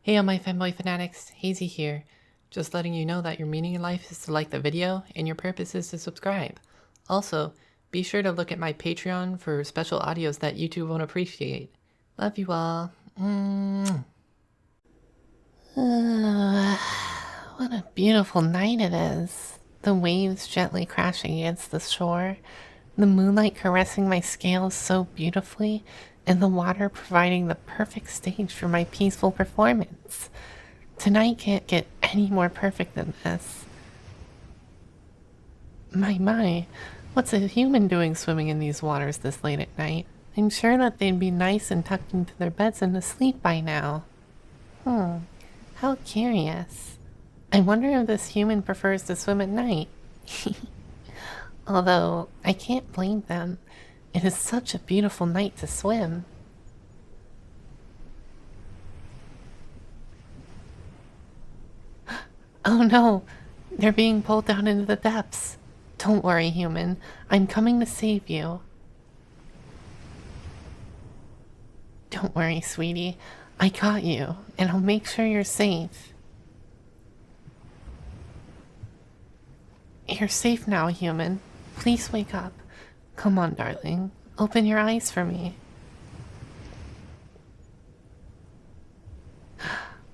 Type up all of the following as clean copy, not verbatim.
Hey all my Femboy fanatics, Hazy here. Just letting you know that your meaning in life is to like the video and your purpose is to subscribe. Also, be sure to look at my Patreon for special audios that YouTube won't appreciate. Love you all. What a beautiful night it is. The waves gently crashing against the shore, the moonlight caressing my scales so beautifully, and the water providing the perfect stage for my peaceful performance. Tonight can't get any more perfect than this. My, what's a human doing swimming in these waters this late at night? I'm sure that they'd be nice and tucked into their beds and asleep by now. How curious. I wonder if this human prefers to swim at night. Although, I can't blame them. It is such a beautiful night to swim. Oh no! They're being pulled down into the depths. Don't worry, human. I'm coming to save you. Don't worry, sweetie. I got you, and I'll make sure you're safe. You're safe now, human. Please wake up. Come on, darling. Open your eyes for me.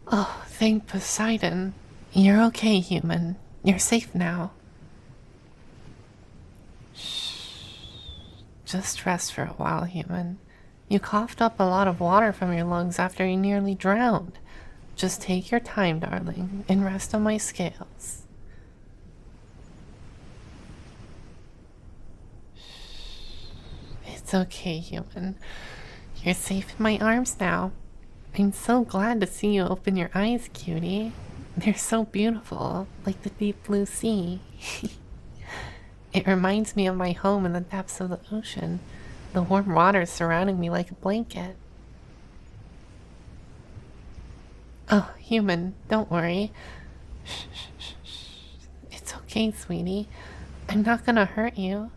Oh, thank Poseidon. You're okay, human. You're safe now. Shh. Just rest for a while, human. You coughed up a lot of water from your lungs after you nearly drowned. Just take your time, darling, and rest on my scales. It's okay, human. You're safe in my arms now. I'm so glad to see you open your eyes, cutie. They're so beautiful, like the deep blue sea. It reminds me of my home in the depths of the ocean, the warm waters surrounding me like a blanket. Oh, human, don't worry. Shh, shh, shh, shh. It's okay, sweetie. I'm not gonna hurt you.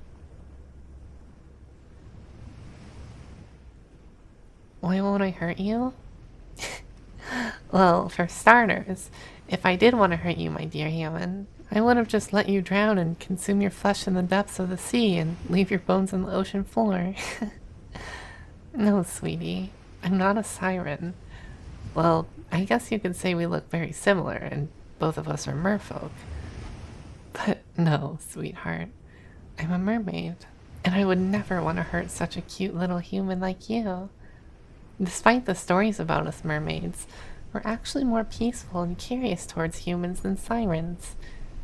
Why won't I hurt you? Well, for starters, if I did want to hurt you, my dear human, I would have just let you drown and consume your flesh in the depths of the sea and leave your bones on the ocean floor. No, sweetie, I'm not a siren. Well, I guess you could say we look very similar and both of us are merfolk. But no, sweetheart, I'm a mermaid, and I would never want to hurt such a cute little human like you. Despite the stories about us mermaids, we're actually more peaceful and curious towards humans than sirens.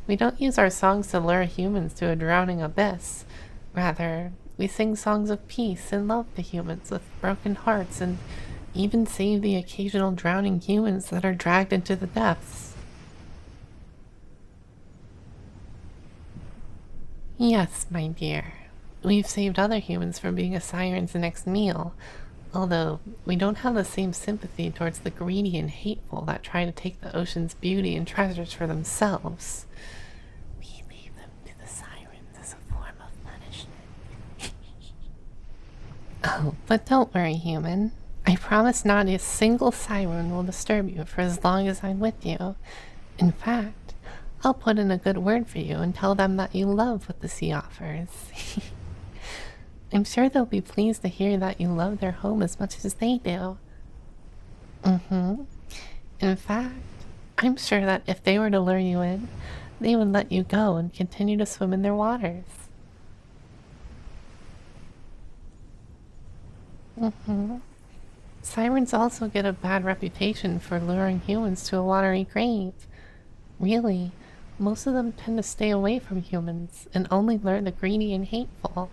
We don't use our songs to lure humans to a drowning abyss. Rather, we sing songs of peace and love to humans with broken hearts and even save the occasional drowning humans that are dragged into the depths. Yes, my dear. We've saved other humans from being a siren's next meal. Although, we don't have the same sympathy towards the greedy and hateful that try to take the ocean's beauty and treasures for themselves. We leave them to the sirens as a form of punishment. Oh, but don't worry, human. I promise not a single siren will disturb you for as long as I'm with you. In fact, I'll put in a good word for you and tell them that you love what the sea offers. I'm sure they'll be pleased to hear that you love their home as much as they do. In fact, I'm sure that if they were to lure you in, they would let you go and continue to swim in their waters. Sirens also get a bad reputation for luring humans to a watery grave. Really, most of them tend to stay away from humans and only lure the greedy and hateful.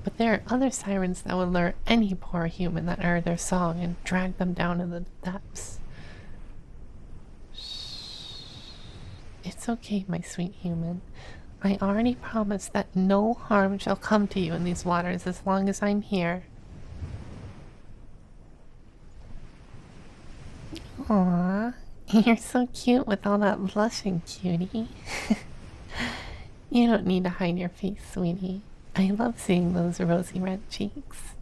But there are other sirens that would lure any poor human that heard their song and drag them down in the depths. Shh. It's okay, my sweet human. I already promised that no harm shall come to you in these waters as long as I'm here. Aww, you're so cute with all that blushing, cutie. You don't need to hide your face, sweetie. I love seeing those rosy red cheeks.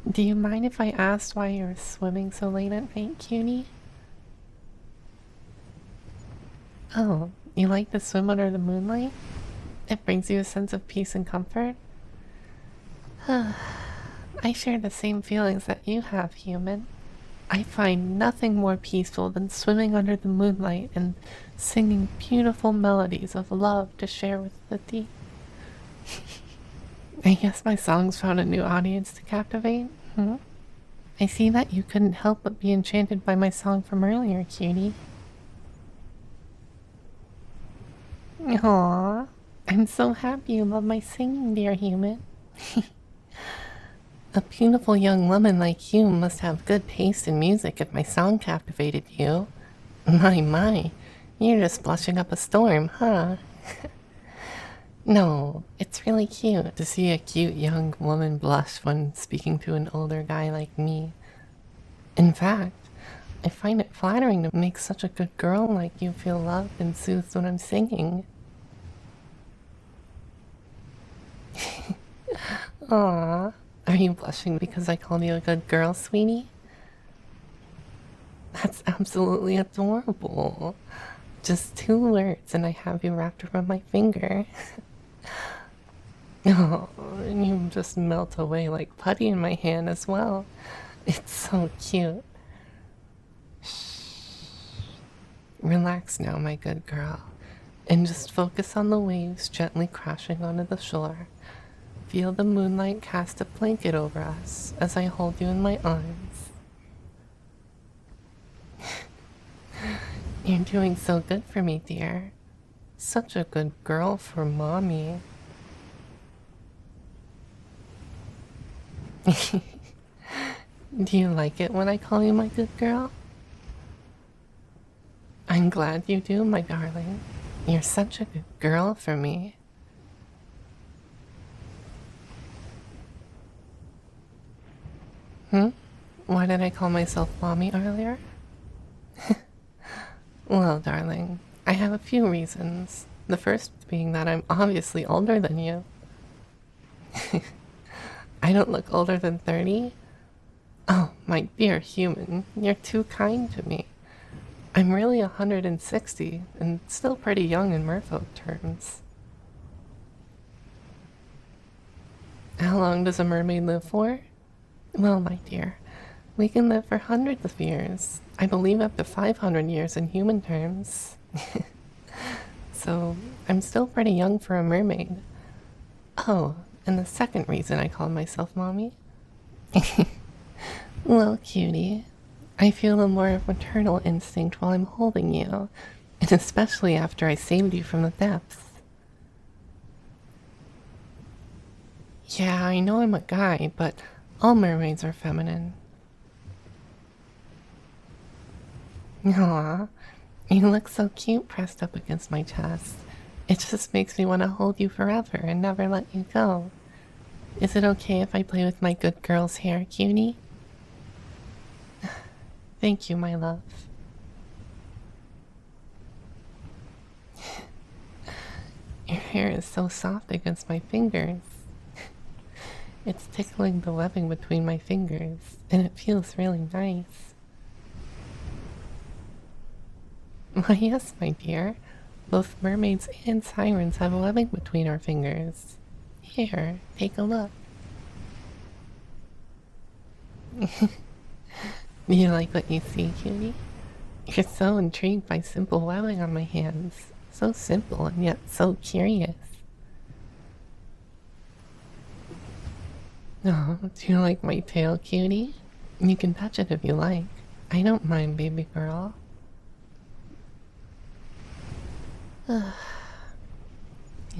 Do you mind if I asked why you're swimming so late at night, cutie? Oh, you like to swim under the moonlight? It brings you a sense of peace and comfort? I share the same feelings that you have, human. I find nothing more peaceful than swimming under the moonlight and singing beautiful melodies of love to share with the deep. I guess my songs found a new audience to captivate. I see that you couldn't help but be enchanted by my song from earlier, cutie. Aww, I'm so happy you love my singing, dear human. A beautiful young woman like you must have good taste in music if my song captivated you. My, you're just blushing up a storm, huh? No, it's really cute to see a cute young woman blush when speaking to an older guy like me. In fact, I find it flattering to make such a good girl like you feel loved and soothed when I'm singing. Aww, are you blushing because I called you a good girl, sweetie? That's absolutely adorable. Just 2 words and I have you wrapped around my finger. Oh, and you just melt away like putty in my hand as well. It's so cute. Shh. Relax now, my good girl, and just focus on the waves gently crashing onto the shore. Feel the moonlight cast a blanket over us as I hold you in my arms. You're doing so good for me, dear. Such a good girl for mommy. Do you like it when I call you my good girl? I'm glad you do, my darling. You're such a good girl for me. Why did I call myself mommy earlier? Well, darling, I have a few reasons. The first being that I'm obviously older than you. I don't look older than 30? Oh, my dear human, you're too kind to me. I'm really 160 and still pretty young in merfolk terms. How long does a mermaid live for? Well, my dear, we can live for hundreds of years. I believe up to 500 years in human terms. So, I'm still pretty young for a mermaid. Oh, and the second reason I call myself mommy? Well, cutie, I feel a more maternal instinct while I'm holding you, and especially after I saved you from the depths. Yeah, I know I'm a guy, but all mermaids are feminine. Aw, you look so cute pressed up against my chest. It just makes me want to hold you forever and never let you go. Is it okay if I play with my good girl's hair, cutie? Thank you, my love. Your hair is so soft against my fingers. It's tickling the webbing between my fingers, and it feels really nice. Why, yes, my dear. Both mermaids and sirens have webbing between our fingers. Here, take a look. Do you like what you see, cutie? You're so intrigued by simple webbing on my hands. So simple and yet so curious. Oh, do you like my tail, cutie? You can touch it if you like. I don't mind, baby girl. You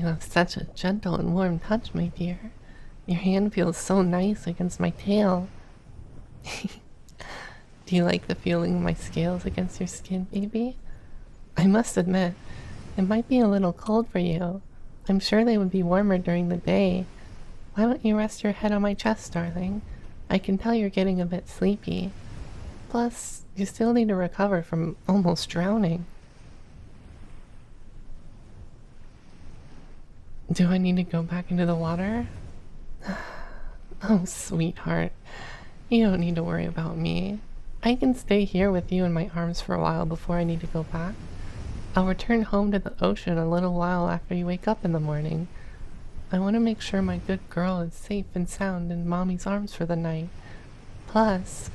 have such a gentle and warm touch, my dear. Your hand feels so nice against my tail. Do you like the feeling of my scales against your skin, baby? I must admit, it might be a little cold for you. I'm sure they would be warmer during the day. Why don't you rest your head on my chest, darling? I can tell you're getting a bit sleepy. Plus, you still need to recover from almost drowning. Do I need to go back into the water? Oh, sweetheart. You don't need to worry about me. I can stay here with you in my arms for a while before I need to go back. I'll return home to the ocean a little while after you wake up in the morning. I want to make sure my good girl is safe and sound in Mommy's arms for the night. Plus,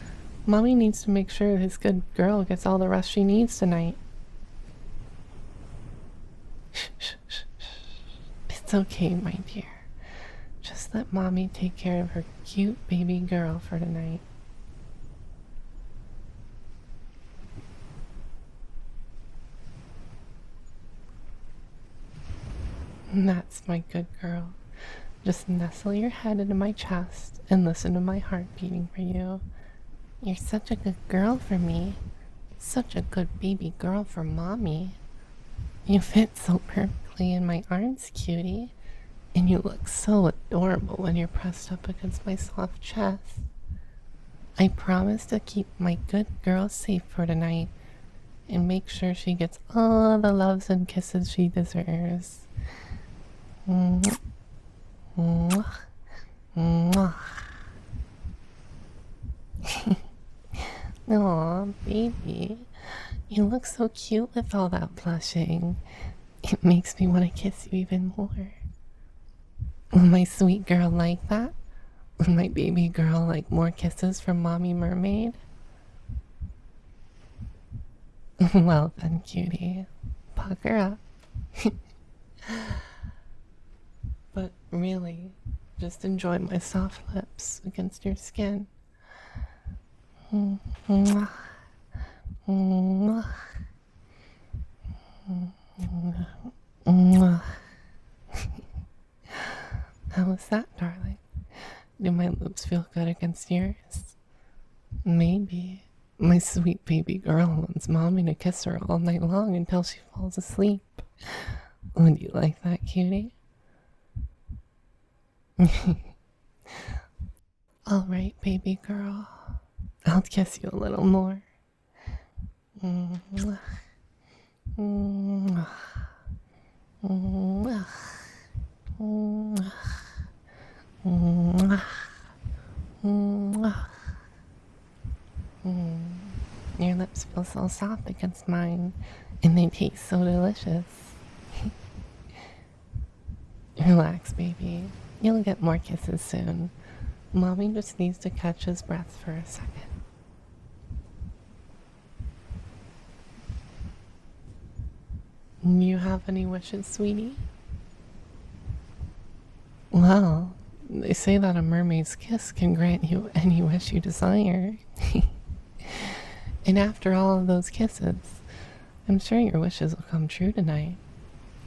Mommy needs to make sure his good girl gets all the rest she needs tonight. Shh, shh, shh, shh. It's okay, my dear. Just let Mommy take care of her cute baby girl for tonight. That's my good girl. Just nestle your head into my chest and listen to my heart beating for you. You're such a good girl for me. Such a good baby girl for Mommy. You fit so perfectly in my arms, cutie. And you look so adorable when you're pressed up against my soft chest. I promise to keep my good girl safe for tonight and make sure she gets all the loves and kisses she deserves. Mwah. Mwah. Mwah. Aw, baby. You look so cute with all that blushing. It makes me want to kiss you even more. Will my sweet girl like that? Will my baby girl like more kisses from Mommy Mermaid? Well then, cutie. Pucker up. But really, just enjoy my soft lips against your skin. Mwah. Mwah. Mwah. How was that, darling? Do my lips feel good against yours? Maybe. My sweet baby girl wants Mommy to kiss her all night long until she falls asleep. Would you like that, cutie? Alright, baby girl. I'll kiss you a little more. Mwah. Mwah. Mwah. Mwah. Mwah. Mwah. Your lips feel so soft against mine, and they taste so delicious. Relax, baby. You'll get more kisses soon. Mommy just needs to catch his breath for a second. You have any wishes, sweetie? Well, they say that a mermaid's kiss can grant you any wish you desire. And after all of those kisses, I'm sure your wishes will come true tonight.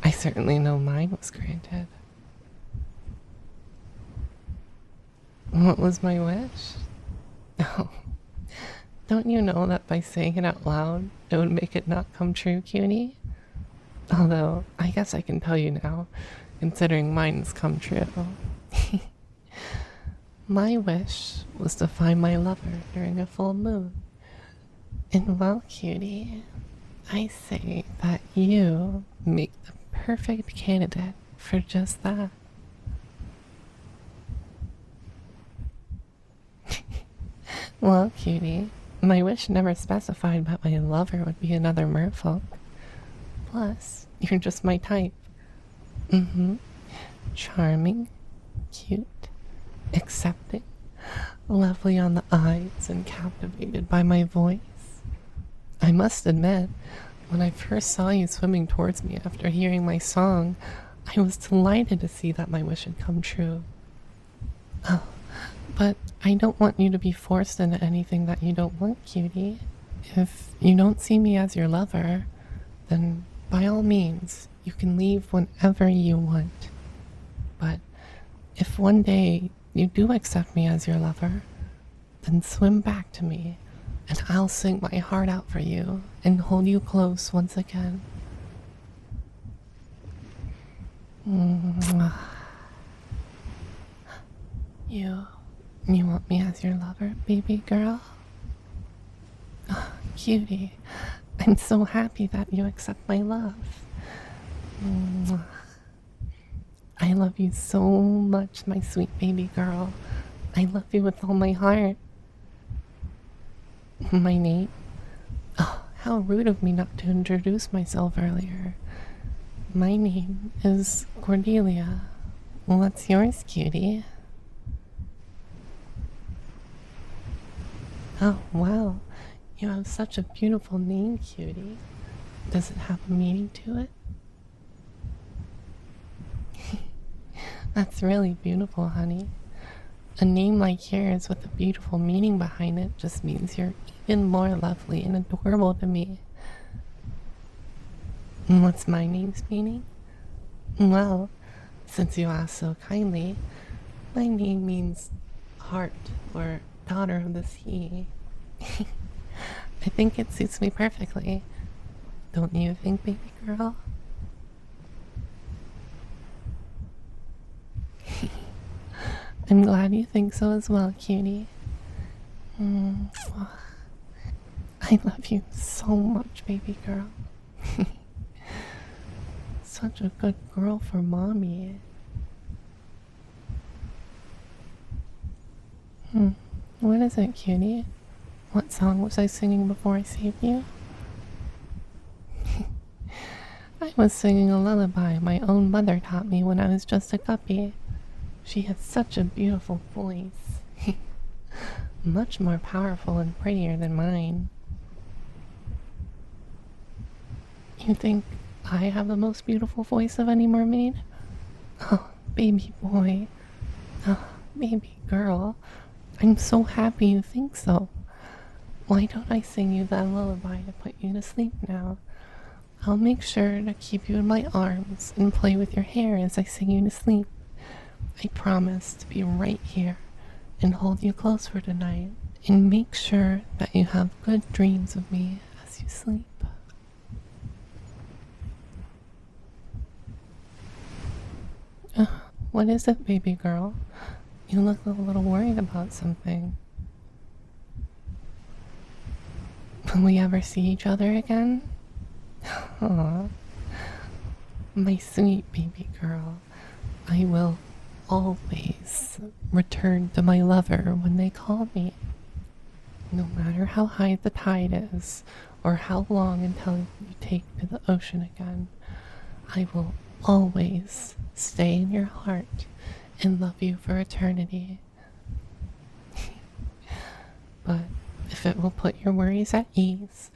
I certainly know mine was granted. What was my wish? Oh, don't you know that by saying it out loud, it would make it not come true, cutie? Although, I guess I can tell you now, considering mine's come true. My wish was to find my lover during a full moon. And well, cutie, I say that you make the perfect candidate for just that. Well, cutie, my wish never specified that my lover would be another merfolk. Plus, you're just my type. Charming, cute, accepting, lovely on the eyes, and captivated by my voice. I must admit, when I first saw you swimming towards me after hearing my song, I was delighted to see that my wish had come true. Oh, but I don't want you to be forced into anything that you don't want, cutie. If you don't see me as your lover, then by all means, you can leave whenever you want. But if one day you do accept me as your lover, then swim back to me, and I'll sing my heart out for you and hold you close once again. You want me as your lover, baby girl? Oh, cutie, I'm so happy that you accept my love. I love you so much, my sweet baby girl. I love you with all my heart. My name? Oh, How rude of me not to introduce myself earlier. My name is Cordelia. What's yours, cutie? Oh, wow. You have such a beautiful name, cutie. Does it have a meaning to it? That's really beautiful, honey. A name like yours with a beautiful meaning behind it just means you're even more lovely and adorable to me. And what's my name's meaning? Well, since you asked so kindly, my name means heart or daughter of the sea. I think it suits me perfectly. Don't you think, baby girl? I'm glad you think so as well, cutie. I love you so much, baby girl. Such a good girl for mommy. What is it, cutie? What song was I singing before I saved you? I was singing a lullaby my own mother taught me when I was just a guppy. She has such a beautiful voice. Much more powerful and prettier than mine. You think I have the most beautiful voice of any mermaid? Oh, baby boy. Oh, baby girl. I'm so happy you think so. Why don't I sing you that lullaby to put you to sleep now? I'll make sure to keep you in my arms and play with your hair as I sing you to sleep. I promise to be right here and hold you close for tonight and make sure that you have good dreams of me as you sleep. What is it, baby girl? You look a little worried about something. Will we ever see each other again? Aww. My sweet baby girl, I will always return to my lover when they call me. No matter how high the tide is, or how long until you take to the ocean again, I will always stay in your heart and love you for eternity. But if it will put your worries at ease,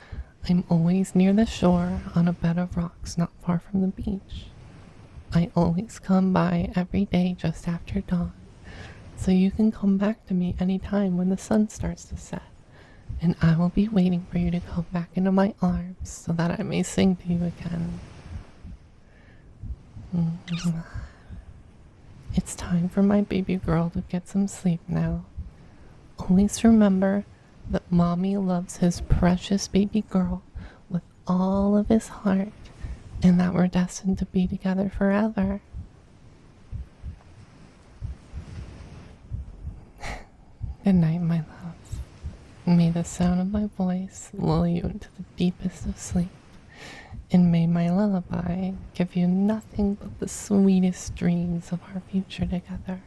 I'm always near the shore on a bed of rocks not far from the beach. I always come by every day just after dawn, so you can come back to me anytime when the sun starts to set, and I will be waiting for you to come back into my arms so that I may sing to you again. It's time for my baby girl to get some sleep now. Always remember that mommy loves his precious baby girl with all of his heart, and that we're destined to be together forever. Good night, my love. May the sound of my voice lull you into the deepest of sleep, and may my lullaby give you nothing but the sweetest dreams of our future together.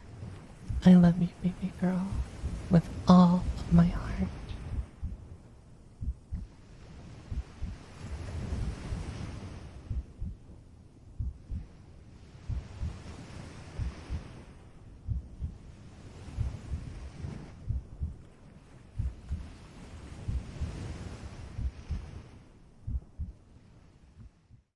I love you, baby girl, with all of my heart.